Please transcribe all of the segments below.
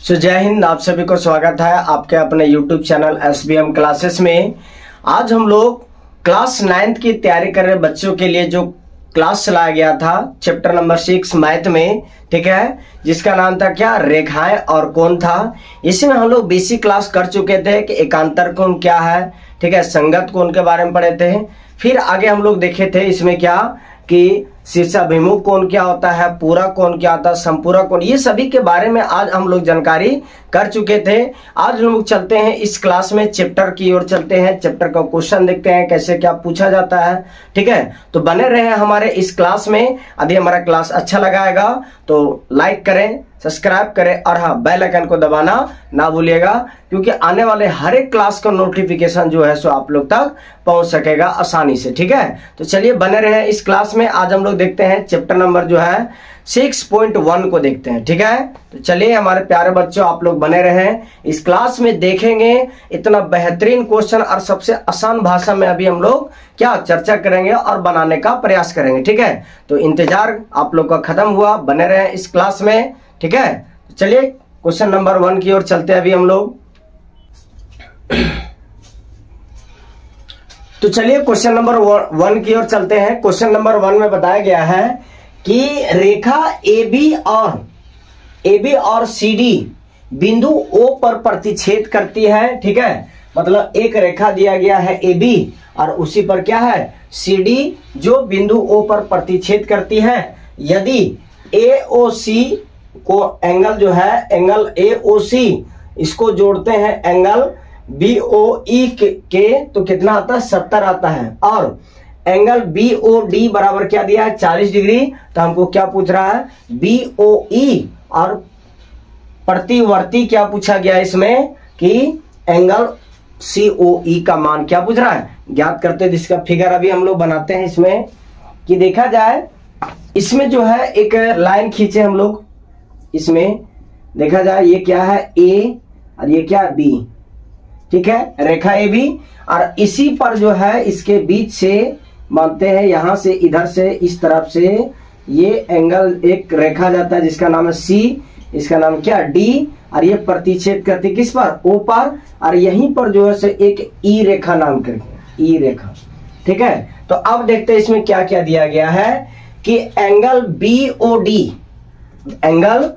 जय हिंद। आप सभी को स्वागत है आपके अपने YouTube चैनल SBM क्लासेस में। आज हम लोग क्लास 9th की तैयारी कर रहे बच्चों के लिए जो क्लास चलाया गया था चैप्टर नंबर 6 मैथ में, ठीक है, जिसका नाम था क्या, रेखाएं और कोण था। इसमें हम लोग बेसिक क्लास कर चुके थे कि एकांतर कोण क्या है, ठीक है, संगत कोण के बारे में पढ़े थे। फिर आगे हम लोग देखे थे इसमें क्या कि शीर्षाभिमुख कोण क्या होता है, पूरा कोण क्या होता है, संपूरक कोण, ये सभी के बारे में आज हम लोग जानकारी कर चुके थे। आज हम लोग चलते हैं इस क्लास में चैप्टर की ओर चलते हैं, चैप्टर का क्वेश्चन देखते हैं कैसे क्या पूछा जाता है, ठीक है। तो बने रहे हमारे इस क्लास में। यदि हमारा क्लास अच्छा लगाएगा तो लाइक करें, सब्सक्राइब करें और हाँ, बेल आइकन को दबाना ना भूलिएगा, क्योंकि आने वाले हर एक क्लास का नोटिफिकेशन जो है सो आप लोग तक पहुंच सकेगा आसानी से, ठीक है। तो चलिए बने रहे इस क्लास में। आज हम लोग देखते हैं चैप्टर नंबर जो है 6.1 को देखते हैं, ठीक है। तो चलिए हमारे प्यारे बच्चों, आप लोग बने रहे इस क्लास में, देखेंगे इतना बेहतरीन क्वेश्चन और सबसे आसान भाषा में अभी हम लोग क्या चर्चा करेंगे और बनाने का प्रयास करेंगे, ठीक है। तो इंतजार आप लोग का खत्म हुआ, बने रहे इस क्लास में, ठीक है। चलिए क्वेश्चन नंबर 1 की ओर चलते हैं अभी हम लोग। तो चलिए क्वेश्चन नंबर 1 की ओर चलते हैं। क्वेश्चन नंबर 1 में बताया गया है कि रेखा AB और CD बिंदु O पर प्रतिच्छेद करती है, ठीक है। मतलब एक रेखा दिया गया है AB और उसी पर क्या है CD जो बिंदु O पर प्रतिच्छेद करती है। यदि AOC को एंगल जो है एंगल AOC इसको जोड़ते हैं एंगल BOE के तो कितना आता है, 70 आता है। और एंगल BOD बराबर क्या दिया है, 40 डिग्री। तो हमको क्या पूछ रहा है, BOE और प्रतिवर्ती क्या पूछा गया इसमें कि एंगल COE का मान क्या पूछ रहा है, ज्ञात करते हैं। जिसका फिगर अभी हम लोग बनाते हैं इसमें कि देखा जाए, इसमें जो है एक लाइन खींचे हम लोग, इसमें देखा जाए ये क्या है A और ये क्या B, ठीक है, रेखा AB। और इसी पर जो है इसके बीच से मानते हैं यहां से इधर से इस तरफ से ये एंगल एक रेखा जाता है जिसका नाम है C, इसका नाम क्या D, और ये प्रतिच्छेद करती किस पर, O पर। और यहीं पर जो है से एक E रेखा नाम करके, E रेखा, ठीक है। तो अब देखते हैं इसमें क्या क्या दिया गया है कि एंगल BOD, एंगल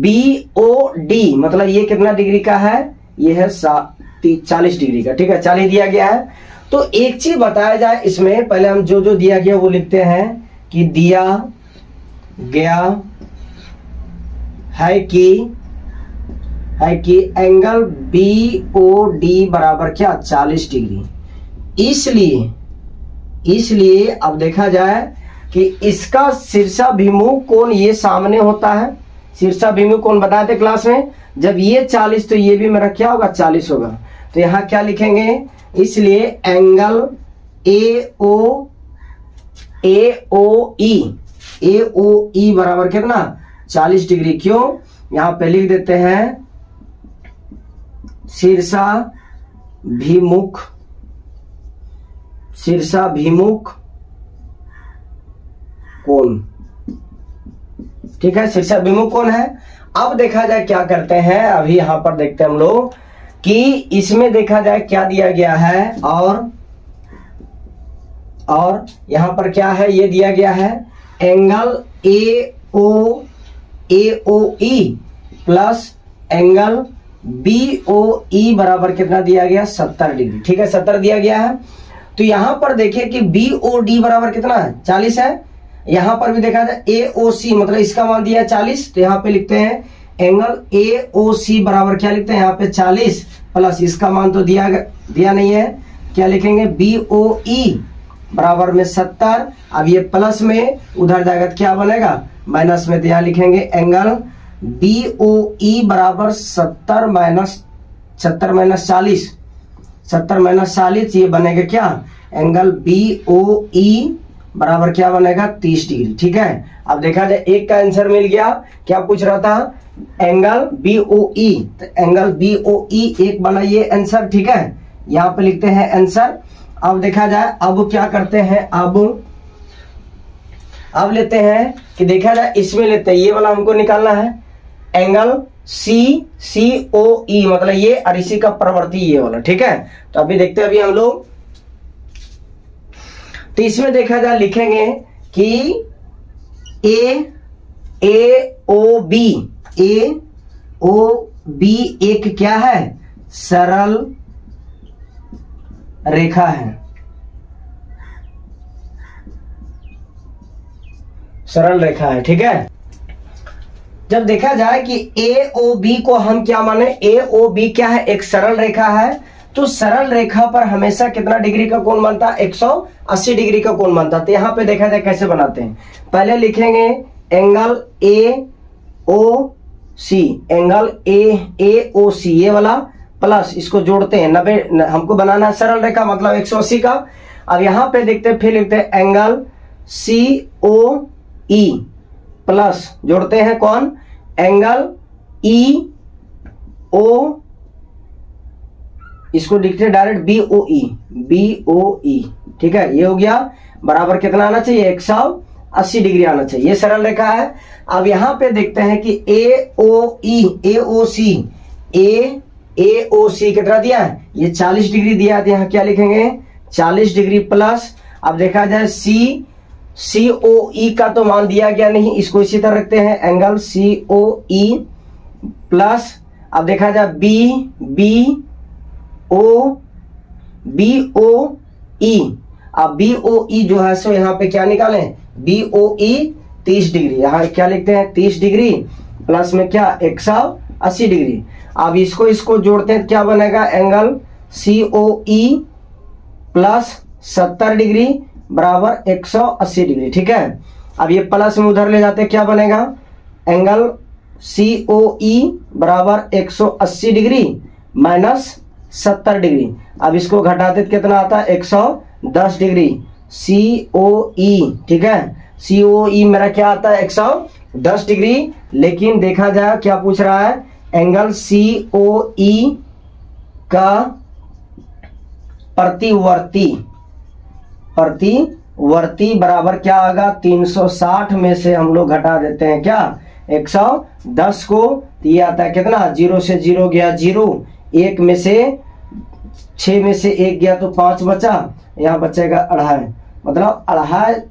BOD मतलब ये कितना डिग्री का है, ये है 40 डिग्री का, ठीक है, 40 दिया गया है। तो एक चीज बताया जाए इसमें, पहले हम जो जो दिया गया वो लिखते हैं कि दिया गया है कि एंगल BOD बराबर क्या, 40 डिग्री। इसलिए अब देखा जाए कि इसका शीर्षाभिमुख कोण ये सामने होता है। शीर्षाभिमुख कोण बताए थे क्लास में, जब ये 40 तो ये भी मेरा क्या होगा, 40 होगा। तो यहां क्या लिखेंगे, इसलिए एंगल AOE बराबर कितना, 40 डिग्री। क्यों, यहां पे लिख देते हैं शीर्षाभिमुख कोण, ठीक है, शीर्षाभिमुख कोण है। अब देखा जाए क्या करते हैं, अभी यहां पर देखते हैं हम लोग कि इसमें देखा जाए क्या दिया गया है, और यहां पर क्या है, ये दिया गया है angle AOE plus angle BOE बराबर कितना दिया गया, 70 डिग्री, ठीक है, 70 दिया गया है। तो यहां पर देखिए कि BOD बराबर कितना है, 40 है। यहां पर भी देखा जाए AOC मतलब इसका मान दिया है 40, तो यहां पे लिखते हैं एंगल AOC बराबर क्या लिखते हैं यहाँ पे 40 प्लस इसका मान तो दिया नहीं है, क्या लिखेंगे BOE बराबर में 70। अब ये प्लस में उधर जाएगा तो क्या बनेगा, माइनस में, तो यहाँ लिखेंगे एंगल BOE बराबर 70 माइनस 40, ये बनेगा क्या, एंगल BOE बराबर क्या बनेगा, 30 डिग्री, ठीक है। अब देखा जाए एक का आंसर मिल गया, क्या पूछ रहा था, एंगल BOE, तो एंगल BOE एक बना ये आंसर, ठीक है, यहाँ पे लिखते हैं आंसर। अब देखा जाए, अब क्या करते हैं, अब लेते हैं कि देखा जाए इसमें लेते हैं, ये वाला हमको निकालना है, एंगल CCOE मतलब ये, और इसी का प्रवर्ती ये वाला, ठीक है। तो अभी देखते हैं अभी हम लोग, तो इसमें देखा जाए लिखेंगे कि AOB एक क्या है, सरल रेखा है, सरल रेखा है, ठीक है। जब देखा जाए कि AOB को हम क्या माने, AOB क्या है, एक सरल रेखा है, तो सरल रेखा पर हमेशा कितना डिग्री का कोण बनता है, 180 डिग्री का कोण बनता है। तो यहां पे देखा जाए कैसे बनाते हैं, पहले लिखेंगे एंगल AOC, एंगल AOC ये वाला प्लस इसको जोड़ते हैं 90, हमको बनाना है सरल रेखा मतलब 180 का। अब यहां पे देखते हैं, फिर लिखते हैं एंगल COE प्लस जोड़ते हैं कौन, एंगल EO, इसको लिखते हैं डायरेक्ट BOE, ठीक है। ये हो गया, बराबर कितना आना चाहिए, 180 डिग्री आना चाहिए, ये सरल रेखा है। अब यहां पे देखते हैं कि AOC कितना दिया है, ये 40 डिग्री दिया है, यहां क्या लिखेंगे 40 डिग्री प्लस। अब देखा जाए COE का तो मान दिया गया नहीं, इसको इसी तरह रखते हैं, एंगल COE प्लस। अब देखा जाए BOE, अब BOE जो है सो यहाँ पे क्या निकालें, BOE 30 डिग्री, यहाँ क्या लिखते हैं 30 डिग्री प्लस में क्या 180 डिग्री। अब इसको जोड़ते हैं, क्या बनेगा, एंगल COE प्लस 70 डिग्री बराबर 180 डिग्री, ठीक है। अब ये प्लस में उधर ले जाते हैं, क्या बनेगा, एंगल COE बराबर 180 डिग्री माइनस 70 डिग्री। अब इसको घटाते तो कितना आता है, 110 डिग्री COE, ठीक है। COE मेरा क्या आता है 110 डिग्री, लेकिन देखा जाए क्या पूछ रहा है, एंगल COE का प्रतिवर्ती बराबर क्या आएगा, 360 में से हम लोग घटा देते हैं क्या 110 को, तो ये आता है कितना, 0 से 0 गया 0, 1 में से 6 में से 1 गया तो 5 बचा, यहाँ बचेगा 2.5, मतलब 2.5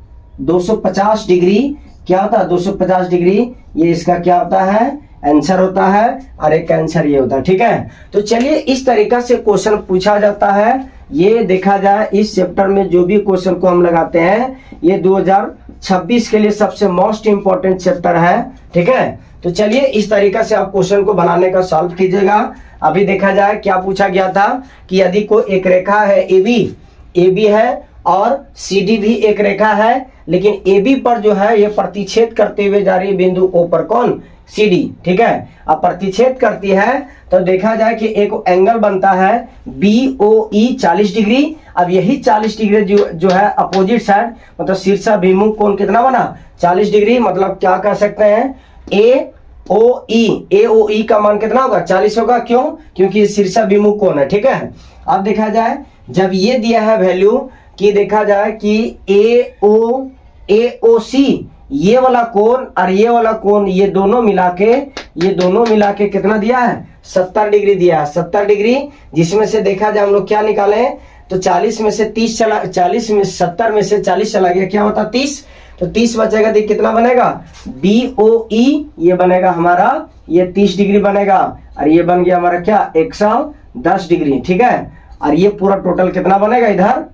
250 डिग्री क्या होता है, 250 डिग्री, ये इसका क्या होता है, आंसर होता है, और एक आंसर ये होता है, ठीक है। तो चलिए इस तरीका से क्वेश्चन पूछा जाता है। ये देखा जाए इस चैप्टर में जो भी क्वेश्चन को हम लगाते हैं, ये 2026 के लिए सबसे मोस्ट इंपोर्टेंट चैप्टर है, ठीक है। तो चलिए इस तरीका से आप क्वेश्चन को बनाने का सॉल्व कीजिएगा। अभी देखा जाए क्या पूछा गया था कि यदि कोई एक रेखा है AB है और CD भी एक रेखा है, लेकिन AB पर जो है ये प्रतिच्छेद करते हुए जा रही है बिंदु O पर, कौन, CD, ठीक है। अब प्रतिच्छेद करती है तो देखा जाए कि एक एंगल बनता है BOE 40 डिग्री। अब यही 40 डिग्री जो है अपोजिट साइड मतलब शीर्षाभिमुख कोण कितना बना, 40 डिग्री, मतलब क्या कह सकते हैं AOE का मान कितना होगा, 40 होगा, क्यों, क्योंकि शीर्षाभिमुख कोण है, ठीक है। अब देखा जाए जब ये दिया है वैल्यू कि देखा जाए कि AOC ये वाला कोण और ये वाला कोण ये दोनों मिला के कितना दिया है, 70 डिग्री दिया है, 70 डिग्री, जिसमें से देखा जाए हम लोग क्या निकाले तो 40 में से 30 चला, 40 में 70 में से 40 चला गया, क्या होता 30, तो 30 बचेगा, देख कितना बनेगा, BOE ये बनेगा हमारा, ये 30 डिग्री बनेगा, और ये बन गया हमारा क्या 110 डिग्री, ठीक है। और ये पूरा टोटल कितना बनेगा इधर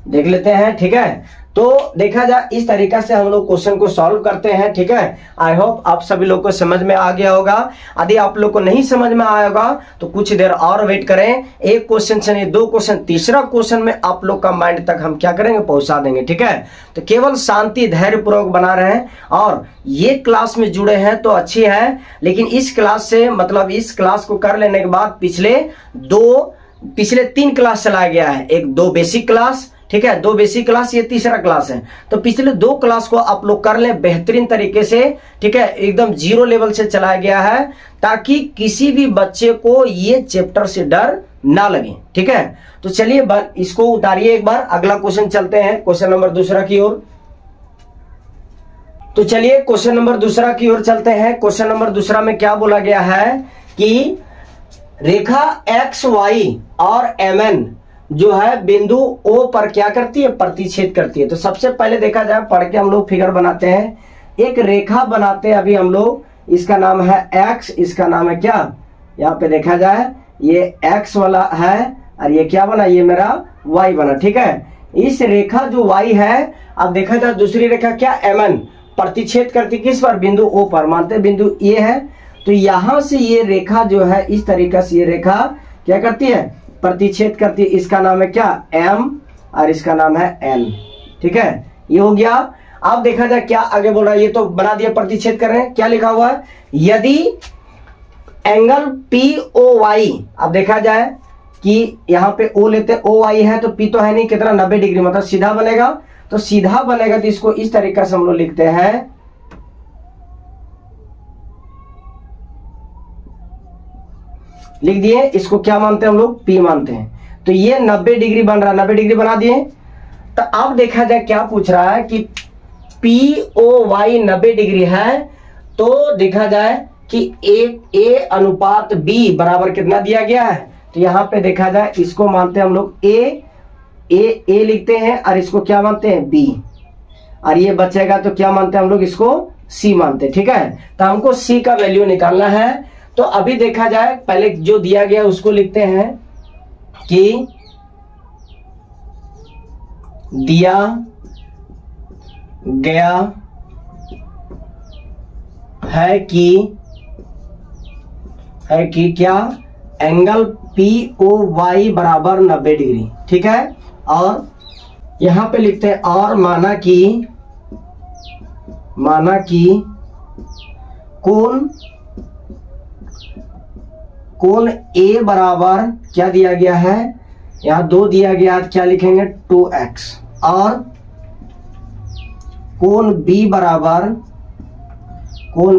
देख लेते हैं, ठीक है। तो देखा जाए इस तरीका से हम लोग क्वेश्चन को सॉल्व करते हैं, ठीक है। आई होप आप सभी लोग को समझ में आ गया होगा। यदि आप लोग को नहीं समझ में आया होगा तो कुछ देर और वेट करें, एक क्वेश्चन से नहीं 2 क्वेश्चन, तीसरा क्वेश्चन में आप लोग का माइंड तक हम क्या करेंगे, पहुंचा देंगे, ठीक है। तो केवल शांति धैर्य पूर्वक बना रहे, और ये क्लास में जुड़े हैं तो अच्छी है, लेकिन इस क्लास से मतलब इस क्लास को कर लेने के बाद पिछले 3 क्लास चलाया गया है, 2 बेसिक क्लास, ठीक है, 2 बेसिक क्लास, ये तीसरा क्लास है। तो पिछले 2 क्लास को आप लोग कर लें बेहतरीन तरीके से, ठीक है, एकदम 0 लेवल से चलाया गया है, ताकि किसी भी बच्चे को ये चैप्टर से डर ना लगे, ठीक है। तो चलिए इसको उतारिए एक बार, अगला क्वेश्चन चलते हैं, क्वेश्चन नंबर 2 की ओर। तो चलिए क्वेश्चन नंबर दूसरा की ओर चलते हैं। क्वेश्चन नंबर दूसरा में क्या बोला गया है कि रेखा एक्स वाई और एम एन जो है बिंदु ओ पर क्या करती है, प्रतिच्छेद करती है। तो सबसे पहले देखा जाए, पढ़ के हम लोग फिगर बनाते हैं। एक रेखा बनाते हैं अभी हम लोग, इसका नाम है एक्स, इसका नाम है क्या, यहाँ पे देखा जाए ये एक्स वाला है और ये क्या बना, ये मेरा वाई बना। ठीक है, इस रेखा जो वाई है, अब देखा जाए दूसरी रेखा क्या, एम एन, प्रतिच्छेद करती किस पर, बिंदु ओ पर। मानते बिंदु ए है, तो यहां से ये रेखा जो है इस तरीके से ये रेखा क्या करती है, प्रतिच्छेद करती है। इसका नाम है क्या, एम, और इसका नाम है एन। ठीक है, ये हो गया। अब देखा जाए क्या आगे बोल रहा है, ये तो बना दिया, प्रतिच्छेद कर रहे हैं। क्या लिखा हुआ है, यदि एंगल पी ओ वाई, अब देखा जाए कि यहाँ पे ओ लेते, ओ वाई है तो पी तो है नहीं, कितना 90 डिग्री, मतलब सीधा बनेगा। तो सीधा बनेगा तो इसको इस तरीके से हम लोग लिखते हैं, लिख दिए। इसको क्या मानते हैं हम लोग, पी मानते हैं। तो ये 90 डिग्री बन रहा है, 90 डिग्री बना दिए। तो अब देखा जाए क्या पूछ रहा है कि पी ओ वाई 90 डिग्री है, तो देखा जाए कि ए अनुपात बी बराबर कितना दिया गया है। तो यहां पे देखा जाए इसको मानते हैं हम लोग ए लिखते हैं, और इसको क्या मानते हैं, बी, और ये बचेगा तो क्या मानते हैं हम लोग, इसको सी मानते हैं। ठीक है, तो हमको सी का वैल्यू निकालना है। तो अभी देखा जाए पहले जो दिया गया उसको लिखते हैं कि दिया गया है कि क्या, एंगल पी ओ वाई बराबर 90 डिग्री। ठीक है, और यहां पे लिखते हैं और माना कि कोण ए बराबर क्या दिया गया है, यहां 2 दिया गया, क्या लिखेंगे, 2x, और कोण बी बराबर, कोण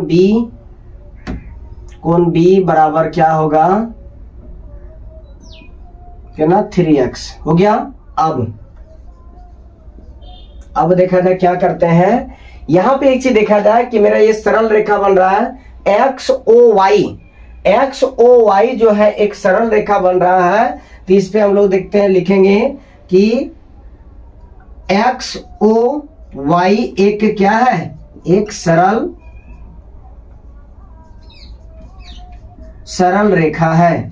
बी बराबर क्या होगा, क्या ना, 3x हो गया। अब देखा जाए क्या करते हैं, यहां पे एक चीज देखा जाए कि मेरा ये सरल रेखा बन रहा है एक्स ओ वाई जो है एक सरल रेखा बन रहा है। तो इस पे हम लोग देखते हैं, लिखेंगे कि एक्स ओ वाई एक क्या है, एक सरल रेखा है,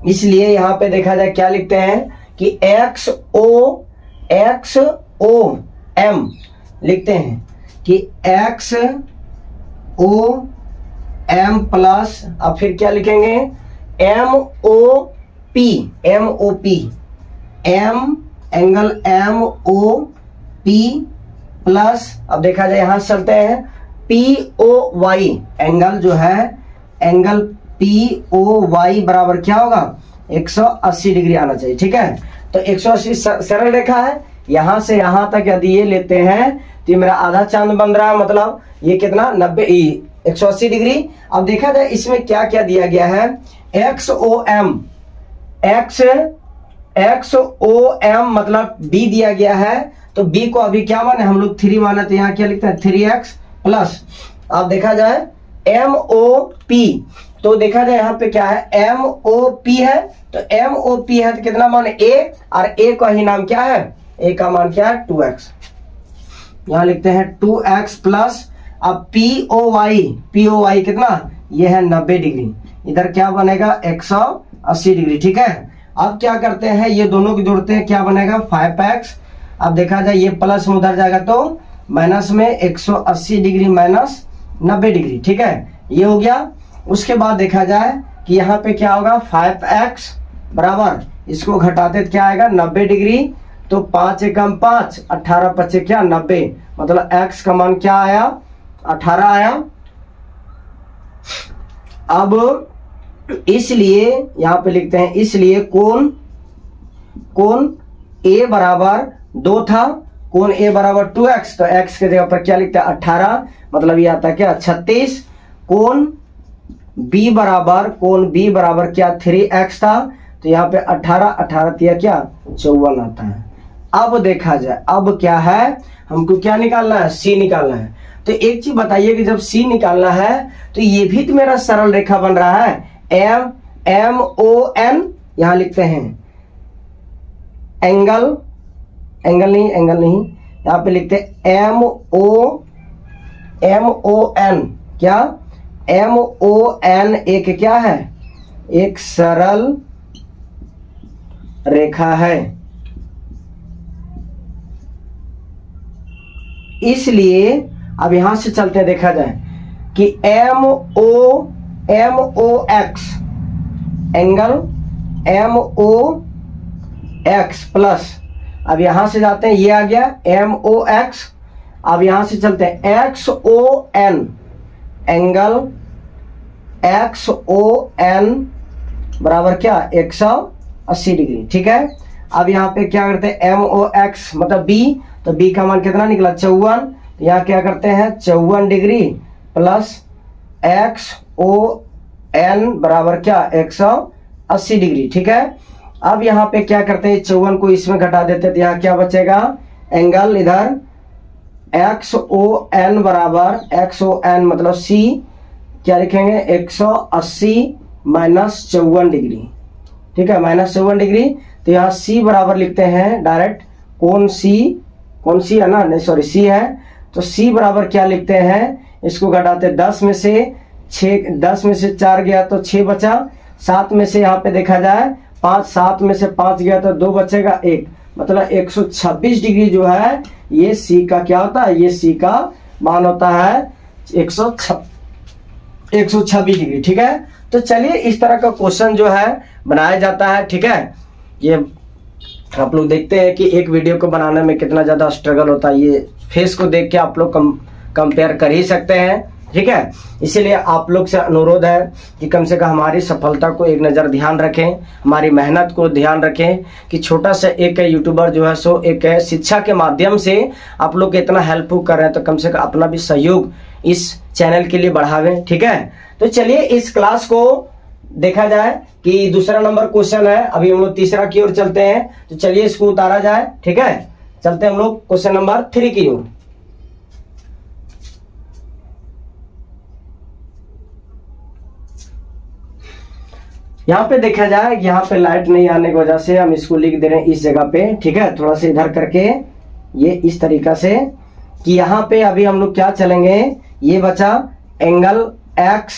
इसलिए यहां पे देखा जाए क्या लिखते हैं कि एक्स ओ एम लिखते हैं कि एक्स ओ एम प्लस, अब फिर क्या लिखेंगे, M O P, M angle M O P plus, अब देखा जाए यहां से चलते हैं, पी ओ वाई, एंगल जो है एंगल पी ओ वाई बराबर क्या होगा, 180 डिग्री आना चाहिए। ठीक है, तो 180 सरल रेखा है, यहां से यहां तक यदि ये लेते हैं तो ये मेरा आधा चांद बन रहा है, मतलब ये कितना 180 डिग्री। अब देखा जाए इसमें क्या क्या दिया गया है, एक्स ओ एम मतलब बी दिया गया है, तो बी को अभी क्या माने हम लोग 3 माने, तो यहाँ क्या लिखते हैं 3x प्लस, अब देखा जाए एम ओ पी, तो देखा जाए यहाँ पे क्या है, एम ओ पी है, तो एम ओ पी है तो कितना मान ए, और ए का ही नाम क्या है, ए का मान क्या है 2x, यहां लिखते हैं 2x प्लस, अब पी ओ वाई कितना, ये है 90 डिग्री, इधर क्या बनेगा 180 डिग्री। ठीक है, अब क्या करते हैं, ये दोनों को जोड़ते हैं, क्या बनेगा 5x, अब देखा जाए ये प्लस में उधर जाएगा तो माइनस में 180 डिग्री माइनस 90 डिग्री। ठीक है, ये हो गया। उसके बाद देखा जाए कि यहाँ पे क्या होगा 5x बराबर, इसको घटाते तो क्या आएगा 90 डिग्री, तो 5 एकम 5, 18 पच्चे क्या 90, मतलब x का मान क्या आया 18 आया। अब इसलिए यहां पे लिखते हैं, इसलिए कोण a बराबर 2 था, कोण a बराबर 2x, तो x के जगह पर क्या लिखता है 18, मतलब ये आता है क्या 36। कोण b बराबर क्या 3x था, तो यहाँ पे 18 18 तिया क्या 54 आता है। अब देखा जाए अब क्या है, हमको क्या निकालना है, सी निकालना है। तो एक चीज बताइए कि जब सी निकालना है तो ये भी तो मेरा सरल रेखा बन रहा है, एम एम ओ एन, यहां लिखते हैं एंगल, एंगल नहीं, यहां पे लिखते हैं एम ओ एन, क्या एम ओ एन एक क्या है, एक सरल रेखा है। इसलिए अब यहां से चलते हैं, देखा जाए कि M O X, angle M O X plus, अब यहां से जाते हैं ये आ गया एम ओ एक्स। अब यहां से चलते हैं X O N, angle X O N बराबर क्या 180 डिग्री, ठीक है। अब यहाँ पे क्या करते हैं एम ओ एक्स मतलब बी, तो बी का मान कितना निकला 54, यहाँ क्या करते हैं 54 degree plus X O N बराबर क्या 180 डिग्री, ठीक है। अब यहाँ पे क्या करते हैं 54 को इसमें घटा देते हैं, तो यहाँ क्या बचेगा, एंगल इधर एक्स ओ एन बराबर एक्स ओ एन मतलब सी क्या लिखेंगे 180 माइनस 54 डिग्री, ठीक है, माइनस 54 डिग्री। तो यहाँ सी बराबर लिखते हैं डायरेक्ट, कौन सी है ना, नहीं सॉरी सी है, तो सी बराबर क्या लिखते हैं, इसको घटाते 10 में से 4 गया तो 6 बचा, 7 में से यहाँ पे देखा जाए 5, 7 में से 5 गया तो 2 बचेगा 1, मतलब 126 डिग्री जो है ये सी का क्या होता है, ये सी का मान होता है 126 डिग्री, ठीक है। तो चलिए इस तरह का क्वेश्चन जो है बनाया जाता है, ठीक है। ये आप लोग देखते हैं कि एक वीडियो को बनाने में कितना ज्यादा स्ट्रगल होता है, ये फेस को देख के आप लोग कंपेयर कर ही सकते हैं, ठीक है। इसीलिए आप लोग से अनुरोध है कि कम से कम हमारी सफलता को एक नज़र ध्यान रखें, हमारी मेहनत को ध्यान रखें कि छोटा सा एक यूट्यूबर जो है सो एक शिक्षा के माध्यम से आप लोग इतना हेल्प कर रहे हैं, तो कम से कम अपना भी सहयोग इस चैनल के लिए बढ़ावें, ठीक है। तो चलिए इस क्लास को देखा जाए कि दूसरा नंबर क्वेश्चन है, अभी हम लोग तीसरा की ओर चलते हैं, तो चलिए इसको उतारा जाए, ठीक है। चलते हैं हम लोग क्वेश्चन नंबर 3 की ओर। यहाँ पे देखा जाए, यहाँ पे लाइट नहीं आने की वजह से हम इसको लिख दे रहे हैं इस जगह पे, ठीक है। थोड़ा सा इधर करके ये इस तरीका से कि यहाँ पे अभी हम लोग क्या चलेंगे, ये बचा एंगल एक्स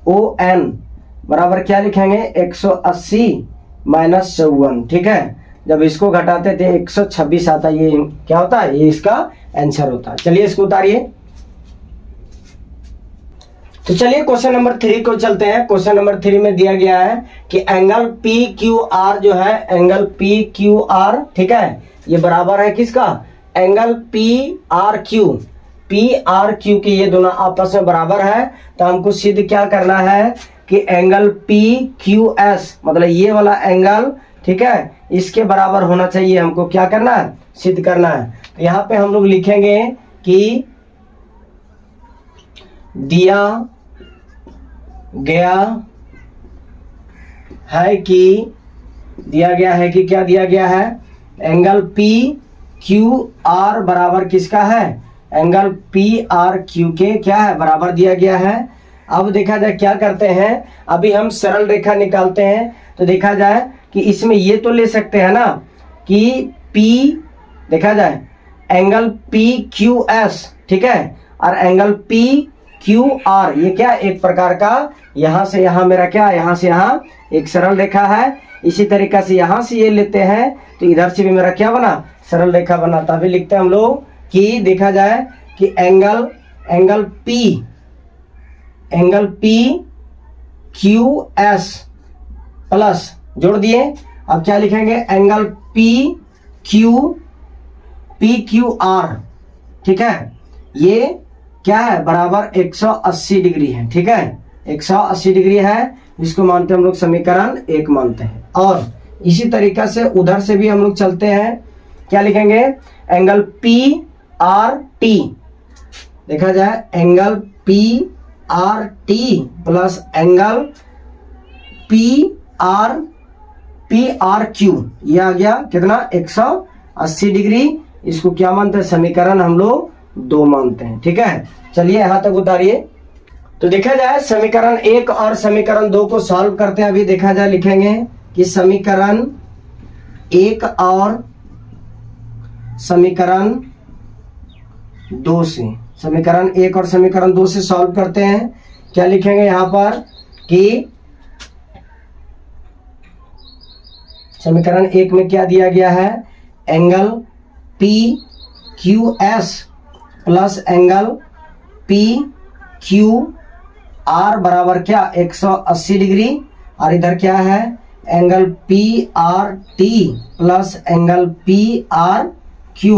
ओ एन बराबर क्या लिखेंगे 180 माइनस 54, ठीक है। जब इसको घटाते थे 126 आता है, ये क्या होता है, ये इसका आंसर होता है। चलिए इसको उतारिए। तो चलिए क्वेश्चन नंबर 3 को चलते हैं। क्वेश्चन नंबर 3 में दिया गया है कि एंगल पी क्यू आर जो है, एंगल पी क्यू आर, ठीक है, ये बराबर है किसका, एंगल पी आर क्यू के ये दोनों आपस में बराबर है। तो हमको सिद्ध क्या करना है कि एंगल पी क्यू एस मतलब ये वाला एंगल, ठीक है, इसके बराबर होना चाहिए, हमको क्या करना है, सिद्ध करना है। तो यहाँ पे हम लोग लिखेंगे कि दिया गया है कि क्या दिया गया है, एंगल पी क्यू आर बराबर किसका है, एंगल पी आर क्यू के क्या है, बराबर दिया गया है। अब देखा जाए क्या करते हैं, अभी हम सरल रेखा निकालते हैं। तो देखा जाए कि इसमें ये तो ले सकते हैं ना कि P, देखा जाए एंगल पी क्यू एस, ठीक है, और एंगल पी क्यू आर ये क्या एक प्रकार का, यहां से यहां मेरा क्या, यहां से यहां एक सरल रेखा है। इसी तरीका से यहां से ये लेते हैं तो इधर से भी मेरा क्या बना, सरल रेखा बना। तभी लिखते हैं हम लोग कि देखा जाए कि angle P Q S plus जोड़ दिए। अब क्या लिखेंगे, एंगल पी क्यू आर, ठीक है, ये क्या है, बराबर 180 डिग्री है, ठीक है, 180 डिग्री है, जिसको मानते हैं हम लोग समीकरण 1 मानते हैं। और इसी तरीका से उधर से भी हम लोग चलते हैं, क्या लिखेंगे, एंगल पी आर टी, देखा जाए angle P R T plus angle P R P R Q, ये आ गया कितना 180 डिग्री। इसको क्या मानते हैं, समीकरण हम लोग 2 मानते हैं। ठीक है, चलिए यहां तक उतारिए। तो देखा जाए समीकरण 1 और समीकरण 2 को सॉल्व करते हैं। अभी देखा जाए, लिखेंगे कि समीकरण 1 और समीकरण 2 से, समीकरण 1 और समीकरण 2 से सॉल्व करते हैं। क्या लिखेंगे यहां पर कि समीकरण 1 में क्या दिया गया है, angle P Q S plus angle P Q R बराबर क्या 180 डिग्री, और इधर क्या है angle P R T plus angle P R Q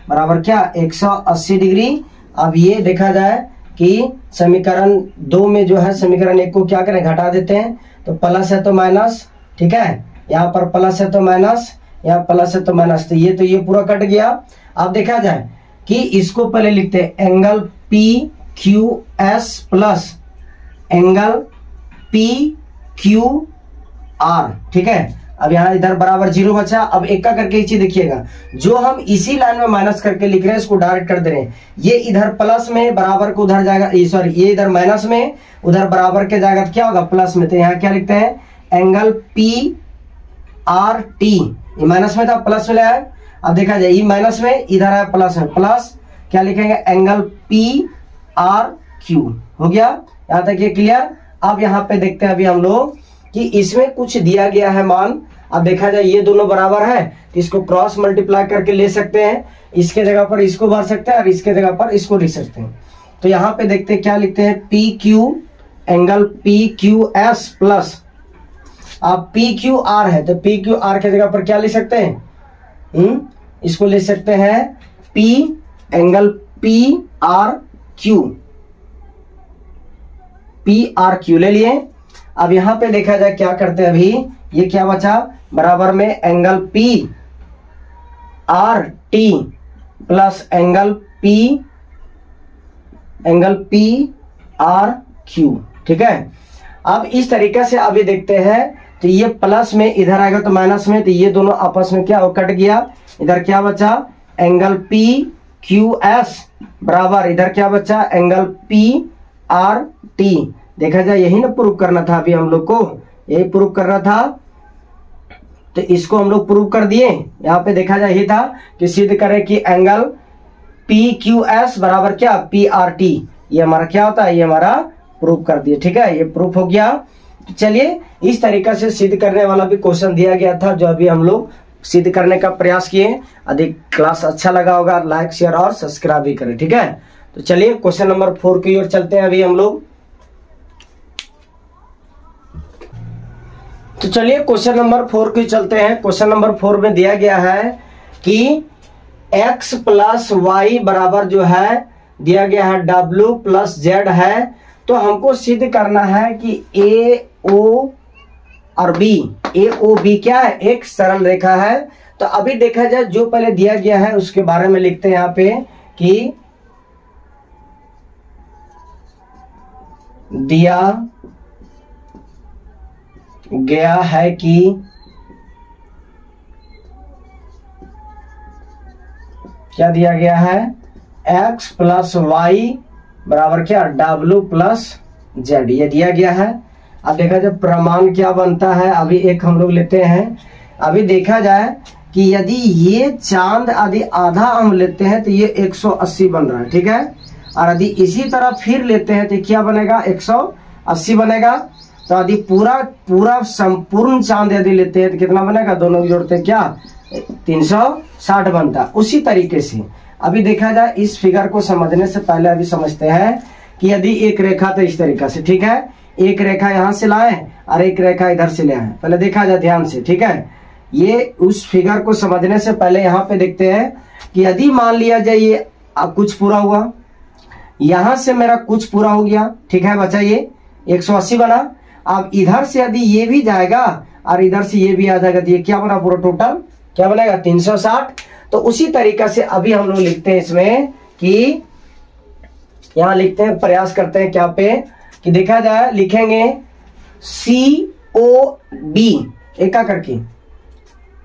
बराबर क्या 180 डिग्री। अब ये देखा जाए कि समीकरण 2 में जो है समीकरण 1 को क्या करें, घटा देते हैं। तो प्लस है तो माइनस, ठीक है, यहाँ पर प्लस है तो माइनस, यहाँ प्लस है तो माइनस, तो ये पूरा कट गया। अब देखा जाए कि इसको पहले लिखते हैं angle P Q S plus angle P Q R. ठीक है, अब यहाँ इधर बराबर 0 बचा। अब एक का करके एक चीज देखिएगा, जो हम इसी लाइन में माइनस करके लिख रहे हैं इसको डायरेक्ट कर दे रहे हैं। ये इधर प्लस में बराबर को उधर जाएगा, सॉरी ये इधर माइनस में उधर बराबर के जाएगा तो क्या होगा प्लस में। तो यहाँ क्या लिखते हैं एंगल पी आर टी, ये माइनस में था प्लस में लाया। अब देखा जाए ये माइनस में इधर है प्लस में, प्लस क्या लिखेंगे एंगल पी आर क्यू। हो गया यहां तक ये क्लियर। अब यहाँ पे देखते हैं अभी हम लोग कि इसमें कुछ दिया गया है मान। अब देखा जाए ये दोनों बराबर है तो इसको क्रॉस मल्टीप्लाई करके ले सकते हैं, इसके जगह पर इसको भर सकते हैं और इसके जगह पर इसको लिख सकते हैं। तो यहाँ पे देखते हैं क्या लिखते हैं, P Q angle P Q S plus, अब पी क्यू आर है तो पी क्यू आर के जगह पर क्या ले सकते हैं, इसको ले सकते हैं P angle P R Q, P R Q ले लिए। अब यहां पे देखा जाए क्या करते हैं, अभी ये क्या बचा बराबर में angle P R T plus angle P R Q. ठीक है, अब इस तरीके से अभी देखते हैं तो ये प्लस में इधर आएगा तो माइनस में, तो ये दोनों आपस में क्या कट गया। इधर क्या बचा एंगल पी क्यू एस बराबर इधर क्या बचा एंगल पी आर टी। देखा जाए यही ना प्रूव करना था, अभी हम लोग को यही प्रूव करना था, तो इसको हम लोग प्रूव कर दिए। यहाँ पे देखा जाए यही था कि सिद्ध करें कि एंगल पी क्यू एस बराबर क्या पी आर टी, ये हमारा क्या होता है, ये हमारा प्रूव कर दिए। ठीक है, ये प्रूफ हो गया। तो चलिए इस तरीका से सिद्ध करने वाला भी क्वेश्चन दिया गया था जो अभी हम लोग सिद्ध करने का प्रयास किए। अधिक क्लास अच्छा लगा होगा लाइक शेयर और सब्सक्राइब भी करें। ठीक है, तो चलिए क्वेश्चन नंबर 4 की ओर चलते हैं अभी हम लोग। तो चलिए क्वेश्चन नंबर 4 की चलते हैं। क्वेश्चन नंबर 4 में दिया गया है कि x प्लस वाई बराबर जो है दिया गया है w प्लस जेड है। तो हमको सिद्ध करना है कि ए ओ और बी, ए ओ बी क्या है, एक सरल रेखा है। तो अभी देखा जाए जो पहले दिया गया है उसके बारे में लिखते हैं यहाँ पे कि दिया गया है कि क्या दिया गया है x प्लस वाई बराबर क्या w प्लस जेड, ये दिया गया है। अब देखा जाए प्रमाण क्या बनता है, अभी एक हम लोग लेते हैं। अभी देखा जाए कि यदि ये चांद यदि आधा हम लेते हैं तो ये 180 बन रहा है। ठीक है, और यदि इसी तरह फिर लेते हैं तो क्या बनेगा 180 बनेगा। तो यदि पूरा संपूर्ण चांद यदि लेते हैं तो कितना बनेगा, दोनों जोड़ते हैं क्या 360 बनता है। उसी तरीके से अभी देखा जाए इस फिगर को समझने से पहले अभी समझते हैं कि यदि एक रेखा तो इस तरीके से, ठीक है, एक रेखा यहां से लाए और एक रेखा इधर से ले आए। पहले देखा जाए ध्यान से, ठीक है, ये उस फिगर को समझने से पहले यहाँ पे देखते हैं कि यदि मान लिया जाए ये कुछ पूरा हुआ, यहां से मेरा कुछ पूरा हो गया, ठीक है, बचा ये 180 बना। अब इधर से यदि ये भी जाएगा और इधर से ये भी आ जाएगा तो ये क्या बना, पूरा टोटल क्या बनेगा 360। तो उसी तरीका से अभी हम लोग लिखते हैं इसमें कि यहां लिखते हैं, प्रयास करते हैं क्या पे कि देखा जाए, लिखेंगे सी ओ बी एक का करके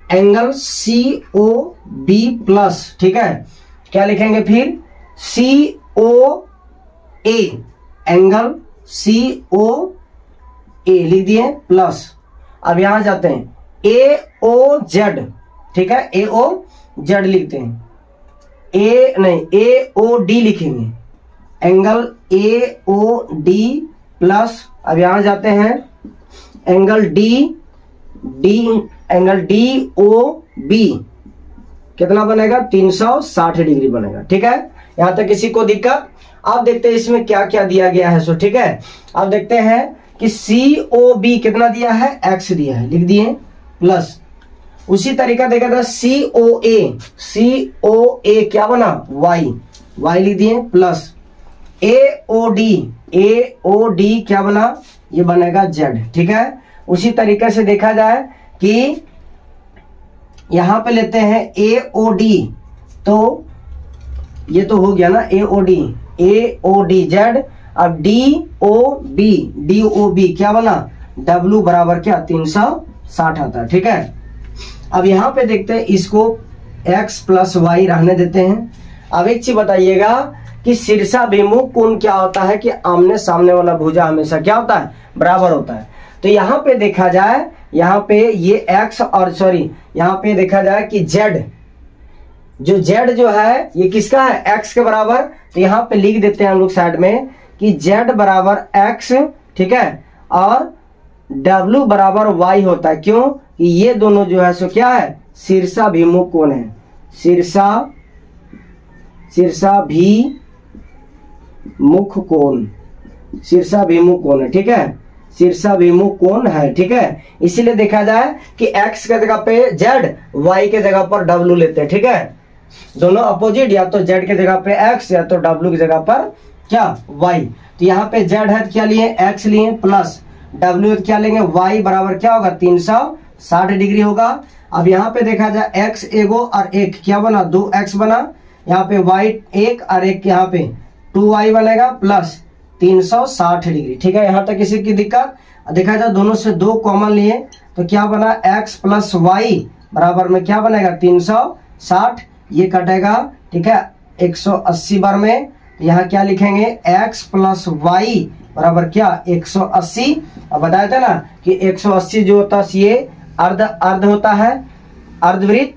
angle C O B plus, ठीक है, क्या लिखेंगे फिर सी ओ ए, एंगल सी ओ ए लिख दिए प्लस। अब यहां जाते हैं ए ओ जेड, ठीक है, ए ओ जेड लिखते हैं, ए नहीं ए ओ डी लिखेंगे, angle A O D plus. अब यहां जाते हैं angle D D angle D O B कितना बनेगा 360 डिग्री बनेगा, ठीक है। यहां तक किसी को दिक्कत? आप देखते हैं इसमें क्या क्या दिया गया है, सो ठीक है। आप देखते हैं कि सी ओ बी कितना दिया है, एक्स दिया है, लिख दिए प्लस। उसी तरीका देखा था सी ओ ए क्या बना वाई, वाई लिख दिए प्लस। ए ओ डी क्या बना, ये बनेगा जेड, ठीक है। उसी तरीके से देखा जाए कि यहां पे लेते हैं ए ओ डी, तो ये तो हो गया ना ए ओ डी जेड। अब डी ओ बी क्या बना, डब्ल्यू बराबर क्या 360 आता है, ठीक है। अब यहां पे देखते हैं इसको x प्लस वाई रहने देते हैं। अब एक चीज बताइएगा कि शीर्षाभिमुख कोण क्या होता है कि आमने सामने वाला भुजा हमेशा क्या होता है, बराबर होता है। तो यहाँ पे देखा जाए, यहाँ पे ये x और सॉरी यहाँ पे देखा जाए कि z जो है ये किसका है, x के बराबर। तो यहाँ पे लिख देते हैं हम लोग साइड में कि z बराबर x, ठीक है, और w बराबर y होता है। क्यों कि ये दोनों जो है सो क्या है, शीर्षाभिमुख कोण है, शीर्षाभिमुख कोण है, ठीक है, शीर्षाभिमुख कोण है, ठीक है। इसीलिए देखा जाए कि x के जगह पे z, y के जगह पर w लेते हैं, ठीक है। दोनों अपोजिट, या तो z के जगह पे x या तो w की जगह पर क्या y। तो यहाँ पे z है क्या लिए, x लिए प्लस w क्या लेंगे, y बराबर क्या होगा 360 डिग्री होगा। अब यहाँ पे देखा जाए x एगो और एक क्या बना 2x बना, यहाँ पे y एक और एक यहाँ पे 2y बनेगा प्लस 360 डिग्री, ठीक है। यहाँ तक किसी की दिक्कत? देखा जाए दोनों से 2 कॉमन लिए तो क्या बना x प्लस वाई बराबर में क्या बनेगा 360, ये कटेगा, ठीक है, 180 बार में। यहाँ क्या लिखेंगे x प्लस वाई बराबर क्या 180। अब बताया था ना कि 180 जो होता है ये अर्ध होता है, अर्धवृत्त,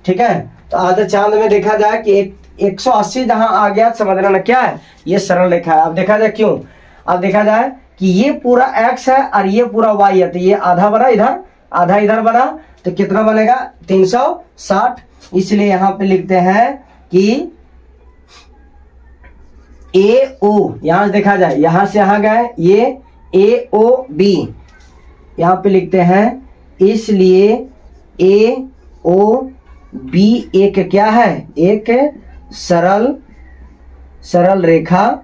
ठीक है। तो अर्ध चांद में देखा जाए कि 180 जहां आ गया समझ लेना क्या है, ये सरल रेखा है। अब देखा जाए क्यों, अब देखा जाए कि ये पूरा x है और ये पूरा y है, तो ये आधा बना इधर, आधा इधर बना, तो कितना बनेगा 360। इसलिए यहां पे लिखते हैं कि ए ओ, यहां से देखा जाए यहां से यहां गए ये ए ओ बी, यहां पे लिखते हैं, इसलिए ए ओ बी एक क्या है, एक सरल रेखा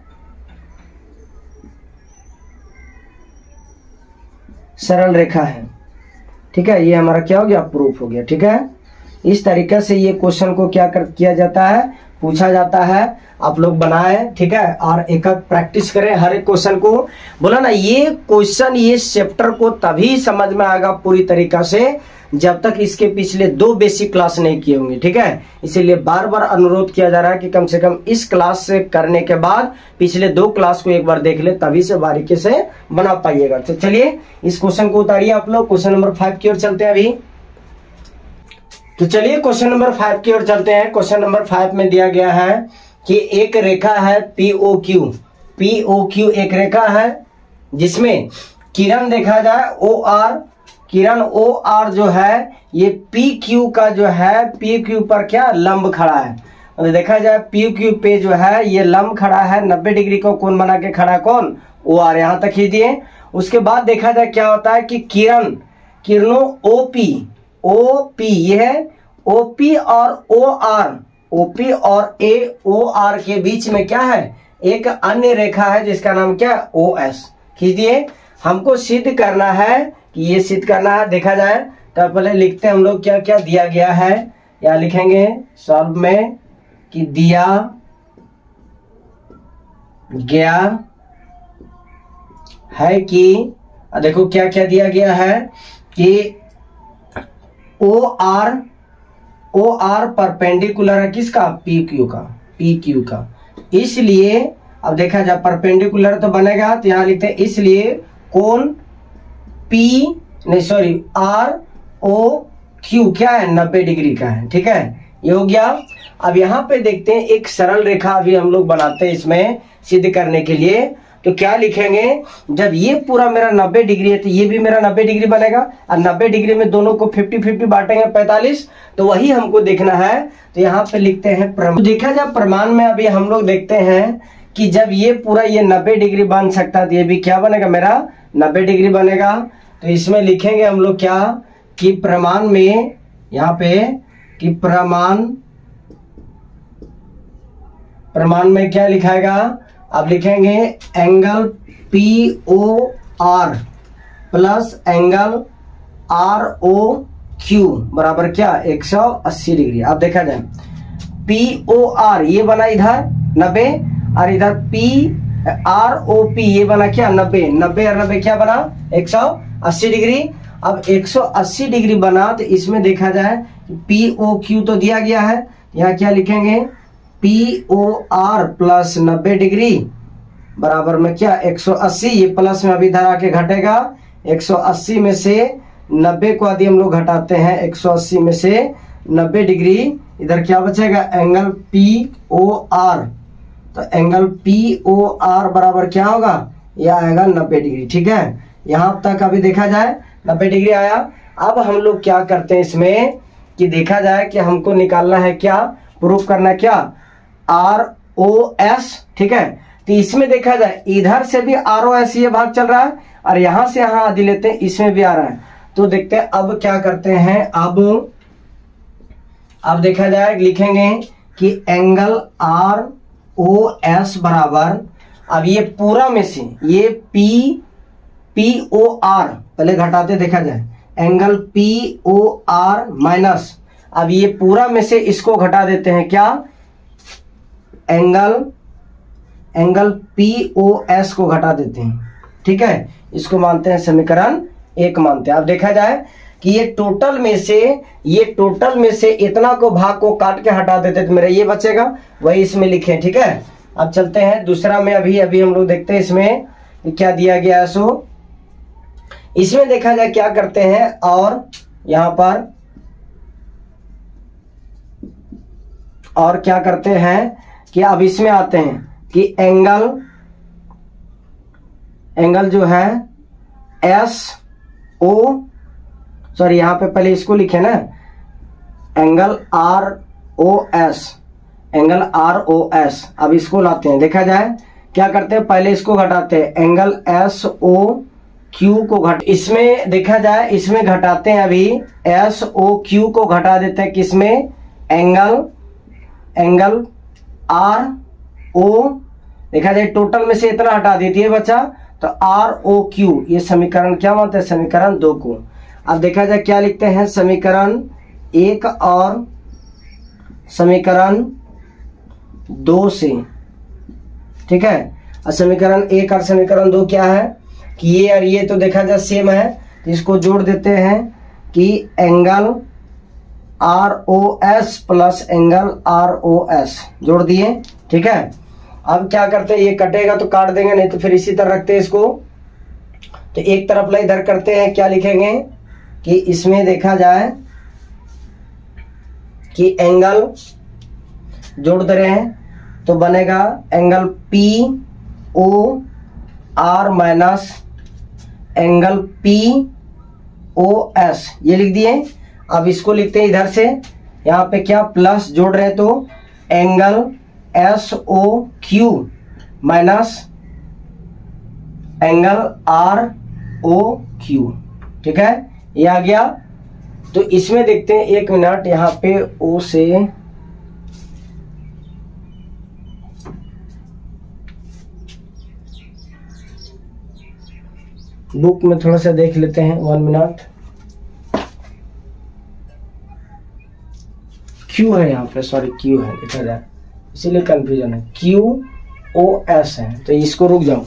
है, ठीक है। ये हमारा क्या हो गया, प्रूफ हो गया, ठीक है। इस तरीके से ये क्वेश्चन को क्या किया जाता है, पूछा जाता है। आप लोग बनाए, ठीक है, और एक प्रैक्टिस करें हर एक क्वेश्चन को। बोला ना ये क्वेश्चन ये चैप्टर को तभी समझ में आएगा पूरी तरीका से जब तक इसके पिछले 2 बेसिक क्लास नहीं किए होंगे, ठीक है। इसीलिए बार बार अनुरोध किया जा रहा है कि कम से कम इस क्लास से करने के बाद पिछले 2 क्लास को एक बार देख ले, तभी से बारीकी से बना पाइएगा। तो चलिए इस क्वेश्चन को उतारिए आप लोग। क्वेश्चन नंबर 5 की ओर चलते हैं अभी। तो चलिए क्वेश्चन नंबर 5 की ओर चलते हैं। क्वेश्चन नंबर 5 में दिया गया है कि एक रेखा है POQ एक रेखा है जिसमें किरण देखा जाए OR, किरण OR जो है ये PQ का जो है PQ पर क्या लंब खड़ा है। तो देखा जाए PQ पे जो है ये लंब खड़ा है, 90 डिग्री को कोण बना के खड़ा कौन, OR, यहां तक खींचिए। उसके बाद देखा जाए क्या होता है कि किरणों OP ये है OP और AOR के बीच में क्या है, एक अन्य रेखा है जिसका नाम क्या है OS। खींचिए, हमको सिद्ध करना है कि ये सिद्ध करना है। देखा जाए तो पहले लिखते हैं हम लोग क्या क्या दिया गया है, या लिखेंगे सॉल्व में कि दिया गया है कि देखो क्या क्या दिया गया है कि ओ आर परपेंडिकुलर है किसका, पी क्यू का। इसलिए अब देखा जाए परपेंडिकुलर तो बनेगा, तो यहां लिखते हैं इसलिए कोण आर ओ क्यू क्या है, 90 डिग्री का है। ठीक है, ये हो गया। अब यहाँ पे देखते हैं एक सरल रेखा अभी हम लोग बनाते हैं इसमें सिद्ध करने के लिए। तो क्या लिखेंगे, जब ये पूरा मेरा 90 डिग्री है तो ये भी मेरा 90 डिग्री बनेगा, और 90 डिग्री में दोनों को 50-50 बांटेंगे 45, तो वही हमको देखना है। तो यहाँ पे लिखते हैं प्रमाण। तो देखा जाए प्रमाण में अभी हम लोग देखते हैं कि जब ये पूरा ये 90 डिग्री बन सकता है तो ये भी क्या बनेगा, मेरा 90 डिग्री बनेगा। तो इसमें लिखेंगे हम लोग क्या कि प्रमाण में, यहाँ पे कि प्रमाण में क्या लिखाएगा, अब लिखेंगे angle POR plus angle ROQ बराबर क्या, 180 डिग्री। अब देखा जाए POR ये बना इधर 90, और इधर ROP ये बना क्या 90 और 90 क्या बना 180 डिग्री। अब 180 डिग्री बना तो इसमें देखा जाए POQ तो दिया गया है, यहाँ क्या लिखेंगे POR प्लस 90 डिग्री बराबर में क्या 180, ये प्लस में अभी इधर आके घटेगा, 180 में से 90 को यदि हम लोग घटाते हैं 180 में से 90 डिग्री, इधर क्या बचेगा एंगल POR। तो एंगल POR बराबर क्या होगा, यह आएगा 90 डिग्री। ठीक है, यहां तक अभी देखा जाए 90 डिग्री आया। अब हम लोग क्या करते हैं इसमें कि देखा जाए कि हमको निकालना है क्या, प्रूफ करना क्या ROS। ठीक है, तो इसमें देखा जाए इधर से भी ROS ये भाग चल रहा है, और यहां से यहां आदि लेते हैं इसमें भी आ रहा है। तो देखते हैं अब क्या करते हैं, अब देखा जाए लिखेंगे कि एंगल ROS बराबर, अब ये पूरा में से ये POR पहले घटाते देखा जाए, एंगल POR माइनस, अब ये पूरा में से इसको घटा देते हैं क्या, एंगल POS को घटा देते हैं। ठीक है, इसको मानते हैं समीकरण 1 मानते हैं। अब देखा जाए कि ये टोटल में से इतना को भाग को काट के हटा देते तो मेरा ये बचेगा, वही इसमें लिखे। ठीक है, अब चलते हैं दूसरा में, अभी हम लोग देखते हैं इसमें क्या दिया गया है। सो इसमें देखा जाए क्या करते हैं, और यहां पर और क्या करते हैं कि अब इसमें आते हैं कि एंगल जो है यहां पे पहले इसको लिखे ना, एंगल ROS। अब इसको लाते हैं, देखा जाए क्या करते हैं, पहले इसको घटाते हैं, एंगल SOQ को इसमें देखा जाए इसमें घटाते हैं, अभी SOQ को घटा देते हैं किसमें, एंगल RO। देखा जाए टोटल में से इतना हटा देती है बचा, तो ROQ ये समीकरण क्या मानते हैं, समीकरण 2 को। अब देखा जाए क्या लिखते हैं, समीकरण 1 और समीकरण 2 से। ठीक है, और समीकरण 1 और समीकरण 2 क्या है कि ये और ये तो देखा जाए सेम है, तो इसको जोड़ देते हैं कि angle ROS plus angle ROS जोड़ दिए। ठीक है, अब क्या करते हैं, ये कटेगा तो काट देंगे, नहीं तो फिर इसी तरह रखते हैं इसको। तो एक तरफ ले इधर करते हैं, क्या लिखेंगे कि इसमें देखा जाए कि एंगल जोड़ दे रहे हैं तो बनेगा angle POR minus angle POS, ये लिख दिए। अब इसको लिखते हैं इधर से, यहाँ पे क्या प्लस जोड़ रहे हैं तो angle SOQ minus angle ROQ। ठीक है, ये आ गया। तो इसमें देखते हैं, 1 मिनट, यहाँ पे O से बुक में थोड़ा सा देख लेते हैं, 1 मिनट। Q है यहाँ पे, सॉरी Q है, देखा जाए इसीलिए कंफ्यूजन है, QOS है, तो इसको रुक जाओ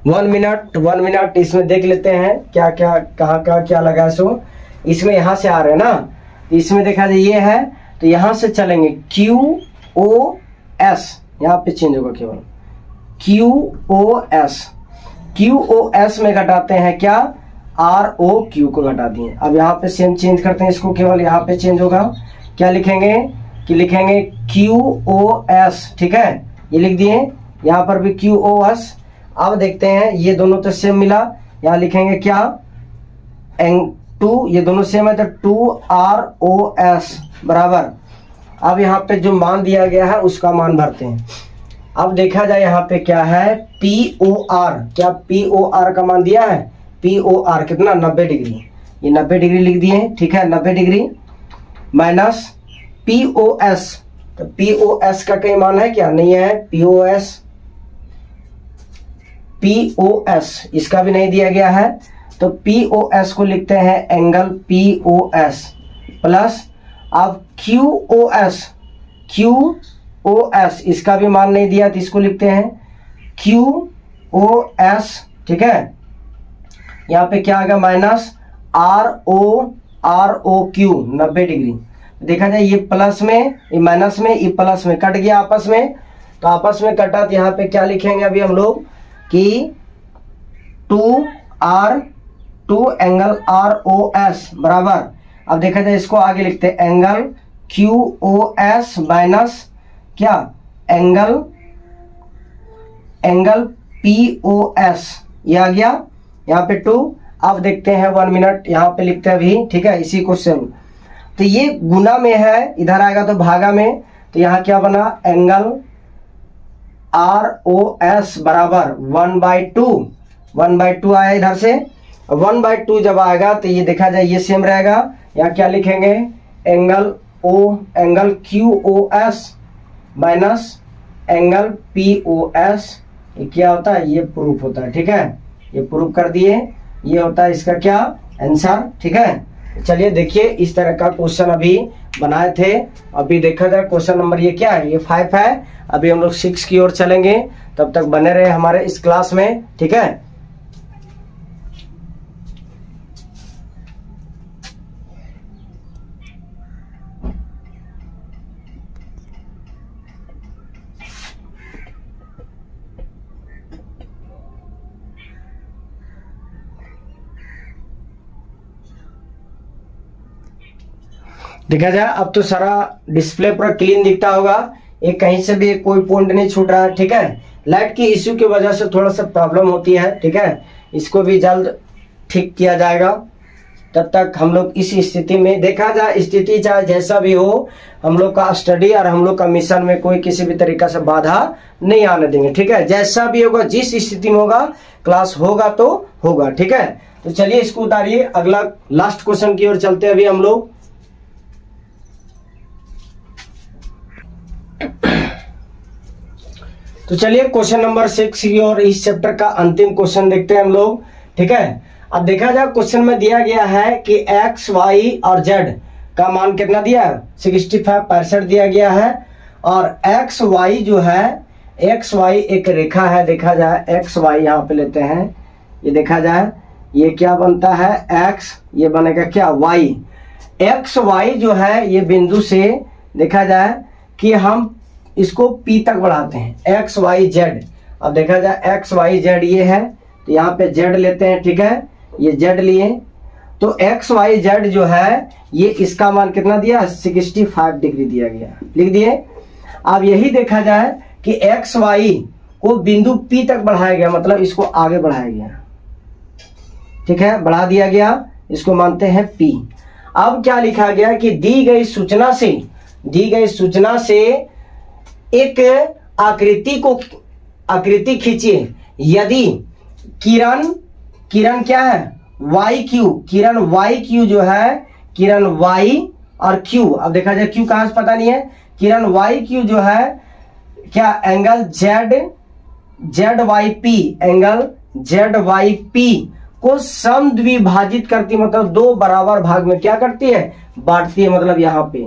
1 मिनट इसमें देख लेते हैं क्या क्या कहाँ क्या लगा। सो इसमें यहाँ से आ रहे हैं ना, तो इसमें देखा जाए ये है, तो यहां से चलेंगे QOS, यहां पे चेंज होगा केवल QOS में घटाते हैं क्या, ROQ को घटा दिए। अब यहाँ पे सेम चेंज करते हैं इसको, केवल यहाँ पे चेंज होगा, क्या लिखेंगे कि लिखेंगे QOS, ठीक है, ये लिख दिए, यहाँ पर भी QOS। अब देखते हैं ये दोनों तो सेम मिला, यहाँ लिखेंगे क्या N2, ये दोनों सेम है तो 2ROS बराबर। अब यहाँ पे जो मान दिया गया है उसका मान भरते हैं। अब देखा जाए यहाँ पे क्या है POR, क्या POR का मान दिया है, POR कितना 90 डिग्री, ये 90 डिग्री लिख दिए, ठीक है, 90 डिग्री माइनस POS, तो POS का कहीं मान है क्या, नहीं है, POS इसका भी नहीं दिया गया है, तो POS को लिखते हैं एंगल POS प्लस, अब QOS इसका भी मान नहीं दिया तो इसको लिखते हैं QOS, ठीक है, यहाँ पे क्या आ गया माइनस ROQ 90 डिग्री। देखा जाए ये प्लस में, ये माइनस में, ये प्लस में कट गया आपस में, तो आपस में कटा तो यहाँ पे क्या लिखेंगे अभी हम लोग कि 2 एंगल ROS बराबर। अब देखा जाए इसको आगे लिखते हैं एंगल QOS माइनस क्या एंगल POS, ये आ गया यहाँ पे 2। अब देखते हैं 1 मिनट, यहाँ पे लिखते हैं अभी, ठीक है, इसी क्वेश्चन, तो ये गुना में है, इधर आएगा तो भागा में, तो यहाँ क्या बना एंगल ROS बराबर 1/2 आया इधर से, 1/2 जब आएगा तो ये देखा जाए ये सेम रहेगा, यहाँ क्या लिखेंगे angle QOS minus angle POS, ये क्या होता है, ये प्रूफ होता है, ठीक है, ये प्रूफ कर दिए, ये होता है इसका क्या आंसर, ठीक है। चलिए देखिए इस तरह का क्वेश्चन अभी बनाए थे। अभी देखा जाए क्वेश्चन नंबर ये क्या है, ये 5 है। अभी हम लोग 6 की ओर चलेंगे, तब तक बने रहे हमारे इस क्लास में, ठीक है। देखा जाए अब तो सारा डिस्प्ले पूरा क्लीन दिखता होगा, एक कहीं से भी कोई पॉइंट नहीं छूट रहा है, ठीक है। लाइट की इश्यू की वजह से थोड़ा सा प्रॉब्लम होती है, ठीक है, इसको भी जल्द ठीक किया जाएगा। तब तक हम लोग इस स्थिति में, देखा जाए स्थिति चाहे जैसा भी हो, हम लोग का स्टडी और हम लोग का मिशन में कोई किसी भी तरीका से बाधा नहीं आने देंगे, ठीक है। जैसा भी होगा, जिस स्थिति में होगा, क्लास होगा तो होगा, ठीक है। तो चलिए इसको उतारिए, अगला लास्ट क्वेश्चन की ओर चलते हैं अभी हम लोग। तो चलिए क्वेश्चन नंबर 6 की और इस चैप्टर का अंतिम क्वेश्चन देखते हैं हम लोग, ठीक है। अब देखा जाए क्वेश्चन में दिया गया है कि x, y और z का मान कितना दिया है, 65 दिया गया है। और x, y जो है, x, y एक रेखा है, देखा जाए x, y यहाँ पे लेते हैं, ये देखा जाए ये क्या बनता है x, ये बनेगा क्या y। x, y जो है ये बिंदु से देखा जाए कि हम इसको P तक बढ़ाते हैं, x, y, z। अब देखा जाए x, y, z ये है, तो यहाँ पे z लेते हैं, ठीक है, ये z लिए, तो x, y, z जो है ये इसका मान कितना दिया, 65 डिग्री दिया गया, लिख दिए। अब यही देखा जाए कि x, y को बिंदु P तक बढ़ाया गया, मतलब इसको आगे बढ़ाया गया, ठीक है, बढ़ा दिया गया, इसको मानते हैं P। अब क्या लिखा गया कि दी गई सूचना से एक आकृति खींचिए, यदि किरण क्या है किरण YQ जो है, किरण Y और Q, अब देखा जाए Q कहां से पता नहीं है, किरण YQ जो है क्या एंगल ZYP, एंगल ZYP को समद्विभाजित करती, मतलब 2 बराबर भाग में क्या करती है, बांटती है। मतलब यहाँ पे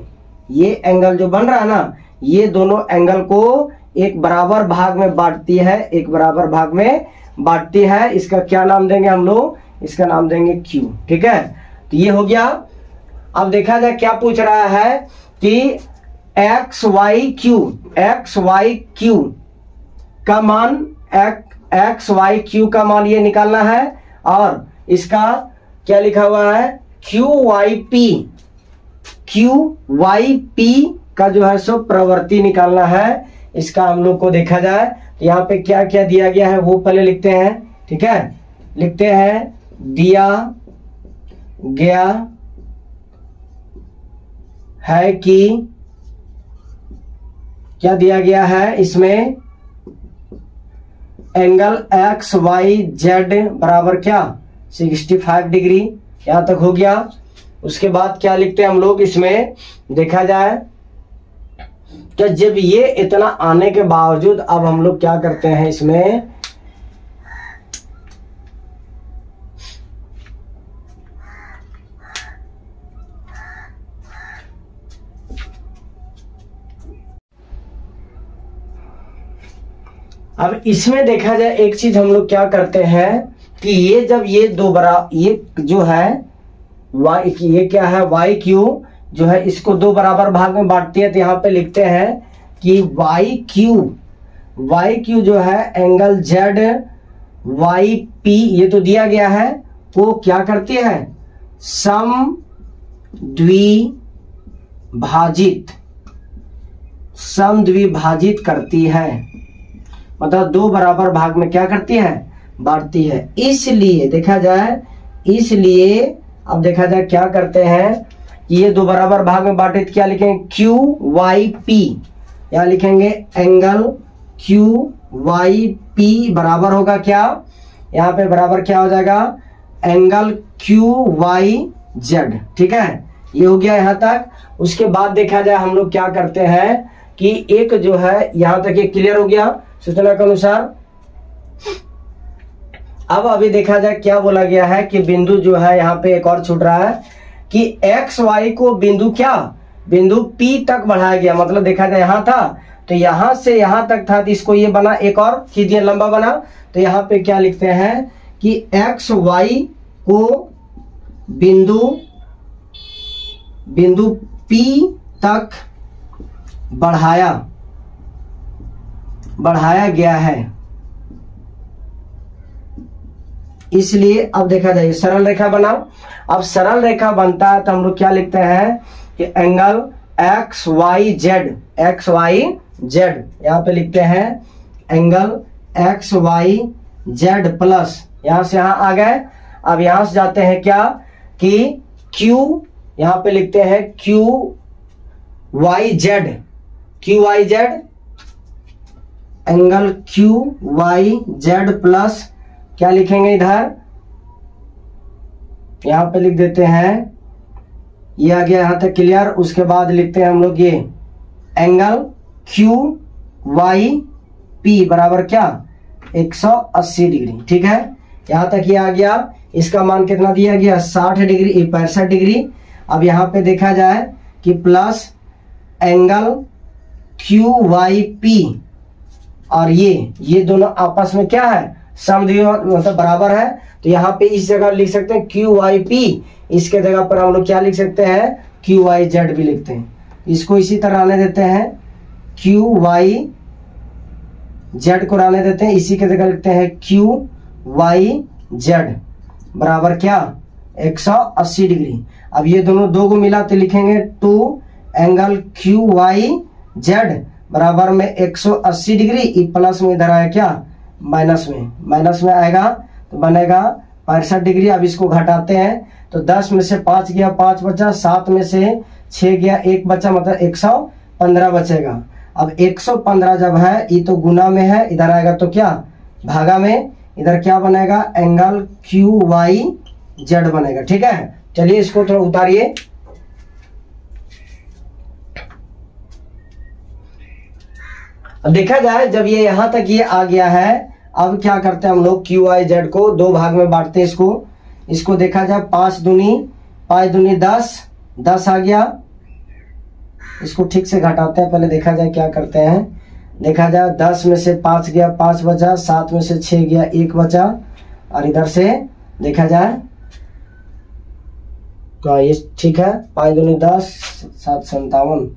ये एंगल जो बन रहा है ना, ये दोनों एंगल को एक बराबर भाग में बांटती है, एक बराबर भाग में बांटती है। इसका क्या नाम देंगे हम लोग, इसका नाम देंगे Q, ठीक है। तो ये हो गया। अब देखा जाए क्या पूछ रहा है कि एक्स वाई क्यू का मान एक्स वाई क्यू का मान ये निकालना है, और इसका क्या लिखा हुआ है क्यू वाई पी का जो है सो प्रवृत्ति निकालना है। इसका हम लोग को देखा जाए तो यहाँ पे क्या क्या दिया गया है वो पहले लिखते हैं। ठीक है, लिखते हैं दिया गया है कि क्या दिया गया है इसमें एंगल एक्स वाई जेड बराबर क्या 65 डिग्री, यहां तक हो गया। उसके बाद क्या लिखते हैं हम लोग इसमें, देखा जाए कि जब ये इतना आने के बावजूद अब हम लोग क्या करते हैं इसमें, अब इसमें देखा जाए एक चीज हम लोग क्या करते हैं कि ये जब ये दो बराबर, ये जो है y, ये क्या है वाई क्यू जो है इसको दो बराबर भाग में बांटती है, तो यहाँ पे लिखते हैं कि वाई क्यू जो है एंगल जेड वाई पी ये तो दिया गया है, वो क्या करती है समद्विभाजित करती है, मतलब दो बराबर भाग में क्या करती है बांटती है। इसलिए देखा जाए, इसलिए अब देखा जाए क्या करते हैं, ये दो बराबर भाग में बांटे तो क्या लिखेंगे क्यू वाई पी, यहाँ लिखेंगे एंगल क्यू वाई पी बराबर होगा क्या, यहाँ पे बराबर क्या हो जाएगा एंगल क्यू वाई जेड। ठीक है, ये हो गया यहाँ तक। उसके बाद देखा जाए हम लोग क्या करते हैं कि एक जो है यहाँ तक ये क्लियर हो गया सूचना के अनुसार। अब अभी देखा जाए क्या बोला गया है कि बिंदु जो है यहाँ पे एक और छूट रहा है कि एक्स वाई को बिंदु P तक बढ़ाया गया, मतलब देखा जाए यहाँ था तो यहाँ से यहाँ तक था, तो इसको ये बना एक और खींचिए लंबा बना, तो यहाँ पे क्या लिखते हैं कि एक्स वाई को बिंदु P तक बढ़ाया गया है। इसलिए अब देखा जाए सरल रेखा बनाओ। अब सरल रेखा बनता है तो हम लोग क्या लिखते हैं कि एंगल एक्स वाई जेड यहाँ पे लिखते हैं angle X Y Z plus, यहां से यहां आ गए। अब यहां से जाते हैं क्या कि क्यू, यहां पे लिखते हैं Q Y Z angle Q Y Z plus क्या लिखेंगे इधर, यहां पे लिख देते हैं, ये आ गया यहां तक क्लियर। उसके बाद लिखते हैं हम लोग ये एंगल क्यू वाई पी बराबर क्या 180 डिग्री। ठीक है, यहां तक ये आ गया। इसका मान कितना दिया गया 60 डिग्री 65 डिग्री। अब यहां पे देखा जाए कि plus angle Q Y P और ये दोनों आपस में क्या है समद्विभाजक मतलब बराबर है, तो यहाँ पे इस जगह लिख सकते हैं क्यू वाई पी, इसके जगह पर हम लोग क्या लिख सकते हैं क्यू वाई जेड भी लिखते हैं। इसको इसी तरह आने देते हैं क्यू वाई जेड को रहने देते हैं, इसी के जगह लिखते हैं क्यू वाई जेड बराबर क्या 180 डिग्री। अब ये दोनों दो को मिला तो लिखेंगे 2 एंगल क्यू वाई जेड बराबर में 180 डिग्री, प्लस में इधर आया क्या माइनस में आएगा तो बनेगा 65 डिग्री। अब इसको घटाते हैं तो 10 में से 5 गया 5 बचा, 7 में से 6 गया 1 बचा, मतलब 115 बचेगा। अब 115 जब है ये तो गुना में है, इधर आएगा तो क्या भागा में, इधर क्या बनेगा एंगल क्यू वाई जेड बनेगा। ठीक है, चलिए इसको थोड़ा उतारिए। अब देखा जाए जब ये यहां तक ये आ गया है, अब क्या करते हैं हम लोग क्यू वाई जेड को दो भाग में बांटते हैं। इसको देखा जाए 5 दूनी 10 आ गया। इसको ठीक से घटाते हैं, पहले देखा जाए क्या करते हैं। देखा जाए 10 में से 5 गया 5 बचा, 7 में से 6 गया 1 बचा, और इधर से देखा जाए तो ये ठीक है, 5 दूनी 10, 7 57।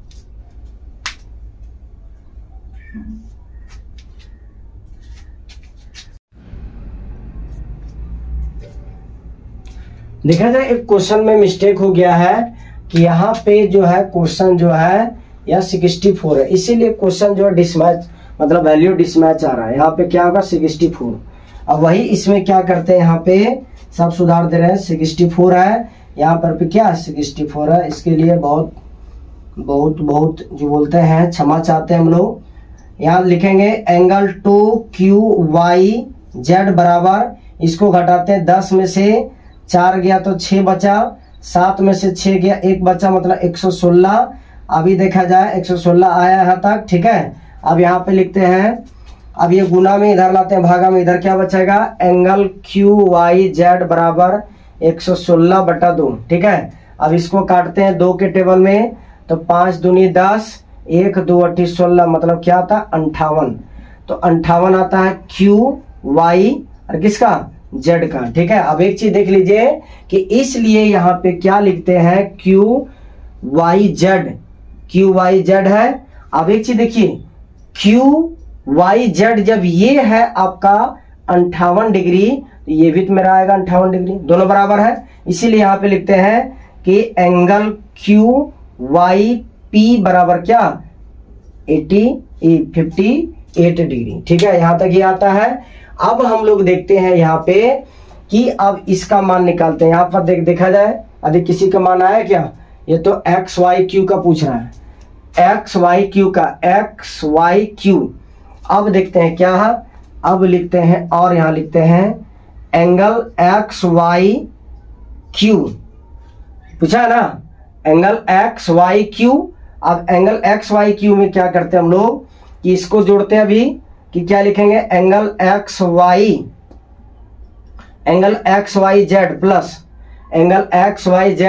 देखा जाए एक क्वेश्चन में मिस्टेक हो गया है कि यहाँ पे जो है क्वेश्चन जो है यह 64 है, इसीलिए क्वेश्चन जो है डिसमैच, मतलब वैल्यू डिसमैच आ रहा है। यहाँ पे क्या होगा 64। अब वही इसमें क्या करते हैं, यहाँ पे सब सुधार दे रहे हैं। 64 है, यहाँ पर क्या 64 है, इसके लिए बहुत बहुत बहुत जो बोलते हैं क्षमा चाहते हैं हम लोग। यहाँ लिखेंगे एंगल 2QYZ बराबर, इसको घटाते हैं 10 में से 4 गया तो 6 बचा, 7 में से 6 गया 1 बचा, मतलब 116। अभी देखा जाए 116 आया यहाँ तक, ठीक है। अब यहाँ पे लिखते हैं, अब ये गुना में इधर लाते हैं, भागा में इधर क्या बचेगा, एंगल QYZ बराबर 116 बटा 2, ठीक है। अब इसको काटते हैं 2 के टेबल में, तो 5 दूनी 10, 1 2 8 16, मतलब क्या आता है 58। तो 58 आता है QY और किसका Z का, ठीक है। अब एक चीज देख लीजिए कि इसलिए यहाँ पे क्या लिखते हैं QYZ है। अब एक चीज देखिए QYZ जब ये है आपका 58 डिग्री, तो ये भी तो मेरा आएगा 58 डिग्री, दोनों बराबर है। इसीलिए यहाँ पे लिखते हैं कि एंगल QYP बराबर क्या 58 डिग्री, ठीक है। यहाँ तक ये आता है। अब हम लोग देखते हैं यहाँ पे कि अब इसका मान निकालते हैं। यहाँ पर देखा जाए यदि किसी का मान आया क्या, ये तो XYQ का पूछ रहा है, XYQ का, XYQ। अब देखते हैं क्या है, अब लिखते हैं और यहाँ लिखते हैं एंगल XYQ, पूछा है ना, एंगल XYQ। अब एंगल XYQ में क्या करते हैं हम लोग कि इसको जोड़ते हैं अभी, कि क्या लिखेंगे angle XYZ plus angle XYZ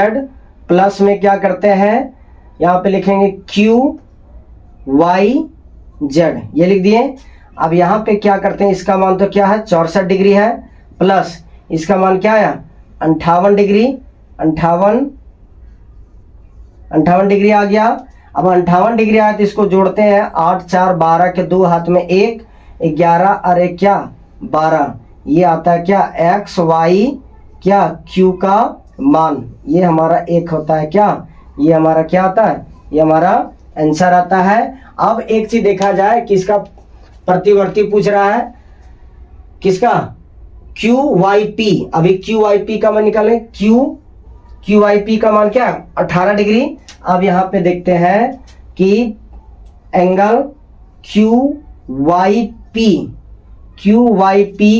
plus में क्या करते हैं, यहाँ पे लिखेंगे QYZ, ये लिख दिए। अब यहाँ पे क्या करते हैं, इसका मान तो क्या है 64 डिग्री है, प्लस इसका मान क्या है 58 डिग्री, 58 डिग्री आ गया। अब 58 डिग्री आया तो इसको जोड़ते हैं, 8 4 12 के 2 हाथ में 1, 11 और 1 क्या 12, ये आता है क्या XY क्या Q का मान, ये हमारा 1 होता है क्या, ये हमारा क्या आता है, ये हमारा आंसर आता है। अब एक चीज देखा जाए कि इसका प्रतिवर्ती पूछ रहा है, किसका QYP। अभी QYP का मान निकालें, QYP का मान क्या 18 डिग्री। अब यहाँ पे देखते हैं कि एंगल QYP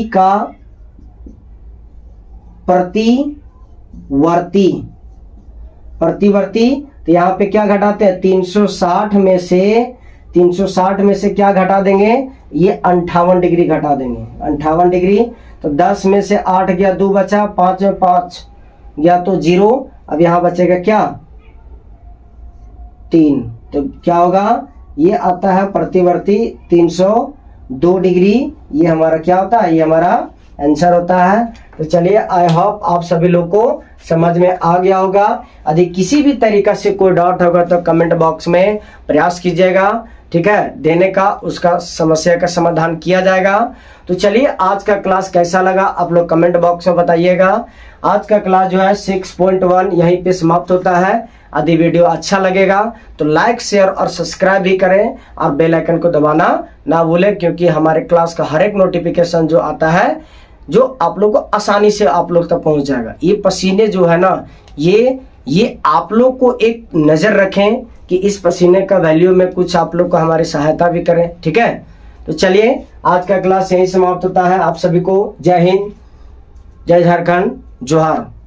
का प्रतिवर्ती, तो यहाँ पे क्या घटाते हैं 360 में से क्या घटा देंगे, ये 58 डिग्री घटा देंगे, 58 डिग्री। तो 10 में से 8 गया 2 बचा, 5 में 5 गया तो 0। अब यहाँ बचेगा क्या 3, तो क्या होगा, ये आता है प्रतिवर्ती 302 डिग्री, ये हमारा क्या होता है, ये हमारा आंसर होता है। तो चलिए आई होप आप सभी लोग को समझ में आ गया होगा। यदि किसी भी तरीका से कोई डाउट होगा तो कमेंट बॉक्स में प्रयास कीजिएगा, ठीक है, देने का, उसका समस्या का समाधान किया जाएगा। तो चलिए आज का क्लास कैसा लगा आप लोग कमेंट बॉक्स में बताइएगा। आज का क्लास जो है 6.1 यहीं पे समाप्त होता है। यदि वीडियो अच्छा लगेगा तो लाइक शेयर और सब्सक्राइब भी करें और बेल आइकन को दबाना ना भूलें, क्योंकि हमारे क्लास का हर एक नोटिफिकेशन जो आता है जो आप लोग को आसानी से आप लोग तक पहुंच जाएगा। ये पसीने जो है ना, ये आप लोग को एक नजर रखें कि इस पसीने का वैल्यू में कुछ आप लोग को हमारी सहायता भी करें, ठीक है। तो चलिए आज का क्लास यहीं समाप्त होता है। आप सभी को जय हिंद, जय झारखंड, जोहार।